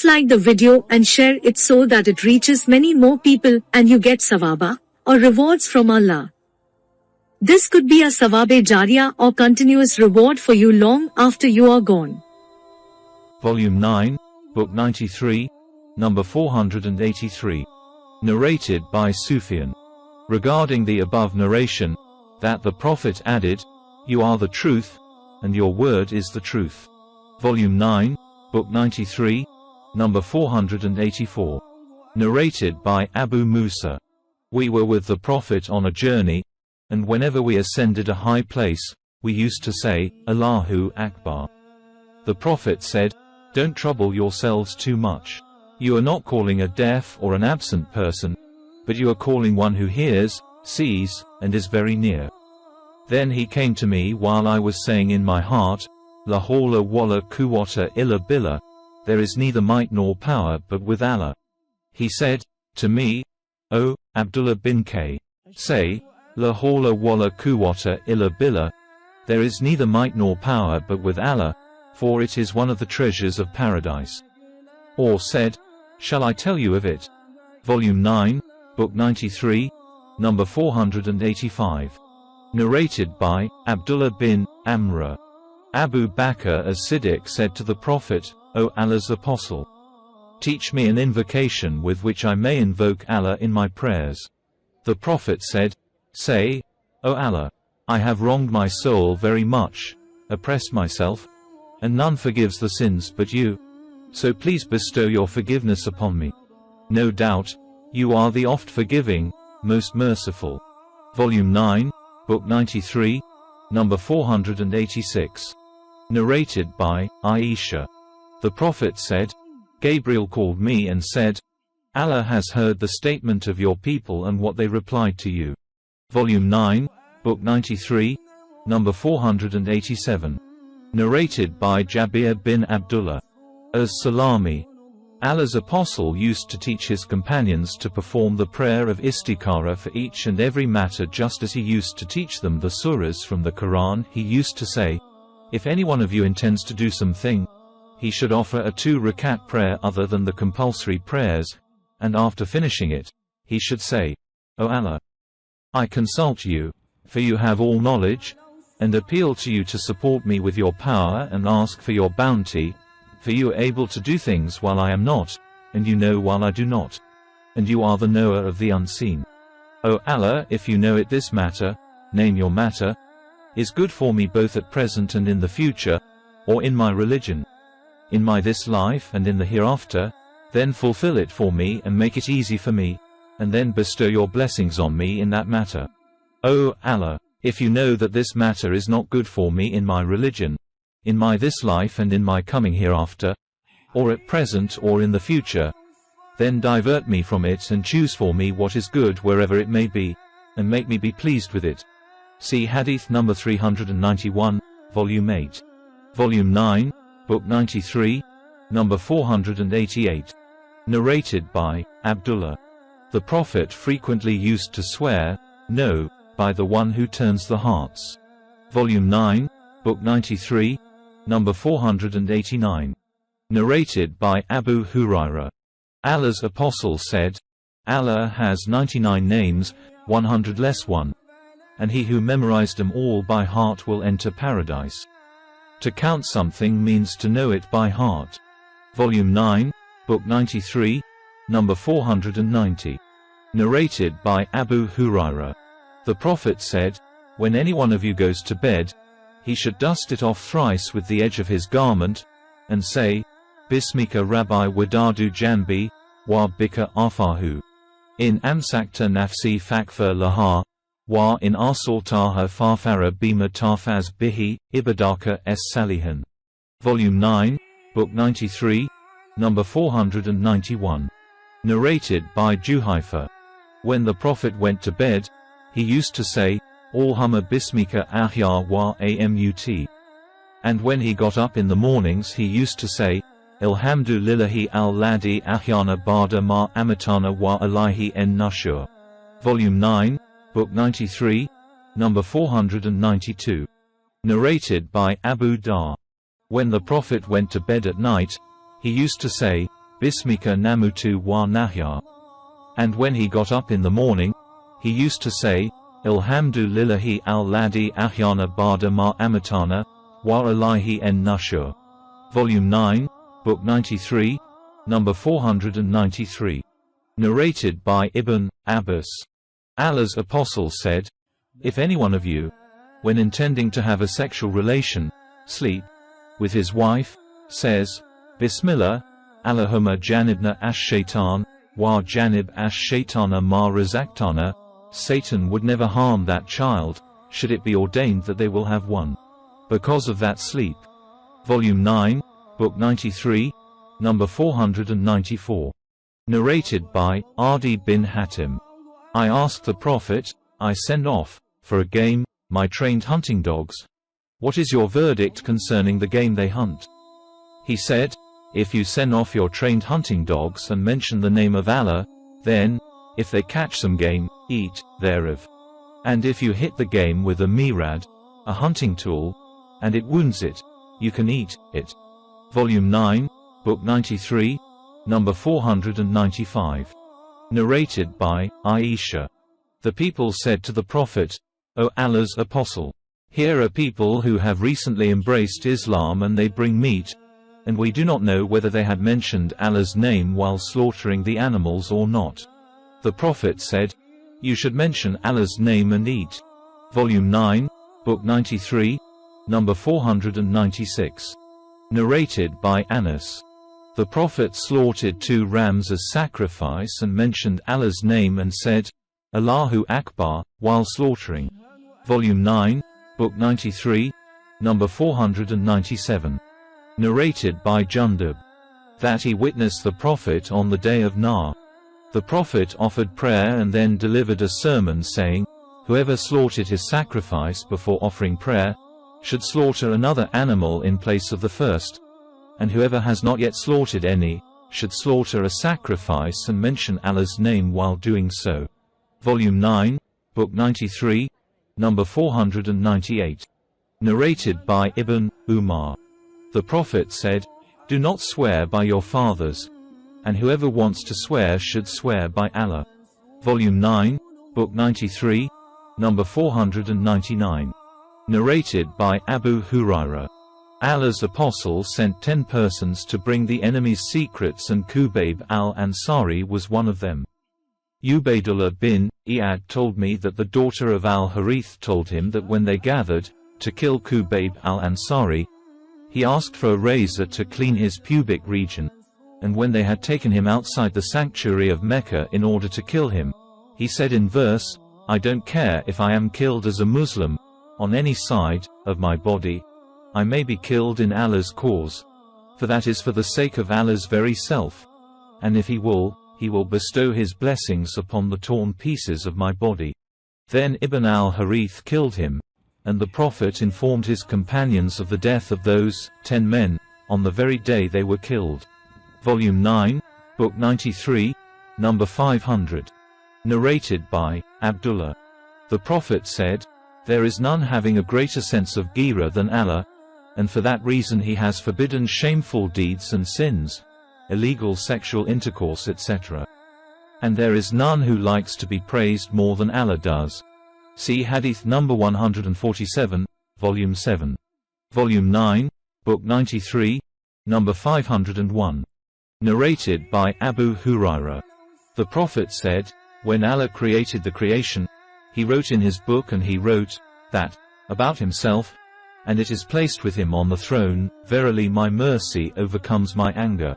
Please like the video and share it so that it reaches many more people and you get sawaba, or rewards from Allah. This could be a sawabe jariyah or continuous reward for you long after you are gone. Volume 9, Book 93, number 483. Narrated by Sufyan. Regarding the above narration, that the Prophet added, "You are the truth, and your word is the truth." Volume 9, Book 93, number 484. Narrated by Abu Musa. We were with the Prophet on a journey, and whenever we ascended a high place, we used to say, "Allahu Akbar." The Prophet said, "Don't trouble yourselves too much. You are not calling a deaf or an absent person, but you are calling one who hears, sees, and is very near." Then he came to me while I was saying in my heart, "La hawla wala quwwata illa billah," there is neither might nor power but with Allah. He said to me, "O Abdullah bin K, say, La hawla wala quwwata illa billah, there is neither might nor power but with Allah, for it is one of the treasures of paradise." Or said, "Shall I tell you of it?" Volume 9, Book 93, number 485. Narrated by Abdullah bin Amr. Abu Bakr as-Siddiq said to the Prophet, "O Allah's Apostle, teach me an invocation with which I may invoke Allah in my prayers." The Prophet said, "Say, O Allah, I have wronged my soul very much, oppressed myself, and none forgives the sins but you. So please bestow your forgiveness upon me. No doubt, you are the oft-forgiving, most merciful." Volume 9, Book 93, number 486. Narrated by Aisha. The Prophet said, "Gabriel called me and said, Allah has heard the statement of your people and what they replied to you." Volume 9, Book 93, number 487. Narrated by Jabir bin Abdullah. As-Salami. Allah's Apostle used to teach his companions to perform the prayer of istikhara for each and every matter, just as he used to teach them the surahs from the Quran. He used to say, "If any one of you intends to do something, he should offer a 2-rakat prayer other than the compulsory prayers, and after finishing it, he should say, O Allah, I consult you, for you have all knowledge, and appeal to you to support me with your power and ask for your bounty, for you are able to do things while I am not, and you know while I do not, and you are the knower of the unseen. O Allah, if you know it, this matter, name your matter, is good for me both at present and in the future, or in my religion, in my this life and in the hereafter, then fulfill it for me and make it easy for me, and then bestow your blessings on me in that matter. O Allah, if you know that this matter is not good for me in my religion, in my this life and in my coming hereafter, or at present or in the future, then divert me from it and choose for me what is good wherever it may be, and make me be pleased with it." See Hadith number 391, Volume 8. Volume 9, Book 93, number 488. Narrated by Abdullah. The Prophet frequently used to swear, "No, by the one who turns the hearts." Volume 9, Book 93, number 489. Narrated by Abu Hurairah. Allah's Apostle said, "Allah has 99 names, 100 less one, and he who memorized them all by heart will enter paradise." To count something means to know it by heart. Volume 9, Book 93, number 490. Narrated by Abu Hurairah. The Prophet said, "When any one of you goes to bed, he should dust it off thrice with the edge of his garment, and say, Bismika Rabbi Wadadu Janbi, Wa Bika Afahu. In Amsakta Nafsi Fakfa Laha, Wa in Arsaltaha Farfara Bima Tafaz Bihi, Ibadaka S. Salihan." Volume 9, Book 93, number 491. Narrated by Juhayfa. When the Prophet went to bed, he used to say, Alhamma Bismika Ahya wa Amut. And when he got up in the mornings he used to say, Alhamdulillahi al-Ladi Ahyana Bada ma Amatana wa Alihi en Nushur. Volume 9, Book 93, number 492. Narrated by Abu Dar. When the Prophet went to bed at night, he used to say, Bismika namutu wa nahya. And when he got up in the morning, he used to say, Alhamdulillahi al-ladi ahyana ba'da ma amatana, wa alayhi en nushur. Volume 9, Book 93, number 493. Narrated by Ibn Abbas. Allah's Apostle said, if any one of you, when intending to have a sexual relation, sleep with his wife, says, Bismillah, Allahumma janibna ash-shaytan, wa janib ash-shaytana ma razaqtana, Satan would never harm that child, should it be ordained that they will have one. Because of that sleep. Volume 9, Book 93, number 494. Narrated by Adi bin Hatim. I asked the Prophet, I send off, for a game, my trained hunting dogs. What is your verdict concerning the game they hunt? He said, if you send off your trained hunting dogs and mention the name of Allah, then, if they catch some game, eat thereof. And if you hit the game with a mirad, a hunting tool, and it wounds it, you can eat it. Volume 9, Book 93, number 495. Narrated by Aisha. The people said to the Prophet, O Allah's Apostle, here are people who have recently embraced Islam and they bring meat, and we do not know whether they had mentioned Allah's name while slaughtering the animals or not. The Prophet said, you should mention Allah's name and eat. Volume 9, Book 93, number 496. Narrated by Anas. The Prophet slaughtered 2 rams as sacrifice and mentioned Allah's name and said, Allahu Akbar, while slaughtering. Volume 9, Book 93, number 497. Narrated by Jundub. That he witnessed the Prophet on the day of Nahr. The Prophet offered prayer and then delivered a sermon saying, whoever slaughtered his sacrifice before offering prayer, should slaughter another animal in place of the first, and whoever has not yet slaughtered any, should slaughter a sacrifice and mention Allah's name while doing so. Volume 9, Book 93, number 498. Narrated by Ibn Umar. The Prophet said, do not swear by your fathers, and whoever wants to swear should swear by Allah. Volume 9, Book 93, number 499. Narrated by Abu Hurairah. Allah's Apostle sent 10 persons to bring the enemy's secrets and Qubayb al-Ansari was one of them. Ubaydullah bin Iyad told me that the daughter of al-Harith told him that when they gathered to kill Qubayb al-Ansari, he asked for a razor to clean his pubic region, and when they had taken him outside the sanctuary of Mecca in order to kill him, he said in verse, I don't care if I am killed as a Muslim, on any side of my body, I may be killed in Allah's cause, for that is for the sake of Allah's very self, and if He will bestow His blessings upon the torn pieces of my body. Then Ibn al-Harith killed him, and the Prophet informed his companions of the death of those 10 men, on the very day they were killed. Volume 9, Book 93, number 500. Narrated by Abdullah. The Prophet said, there is none having a greater sense of ghira than Allah, and for that reason He has forbidden shameful deeds and sins, illegal sexual intercourse etc. And there is none who likes to be praised more than Allah does. See Hadith number 147, Volume 7. Volume 9, Book 93, number 501. Narrated by Abu Hurairah. The Prophet said, when Allah created the creation, He wrote in His book and He wrote, that, about Himself, and it is placed with Him on the throne, verily my mercy overcomes my anger.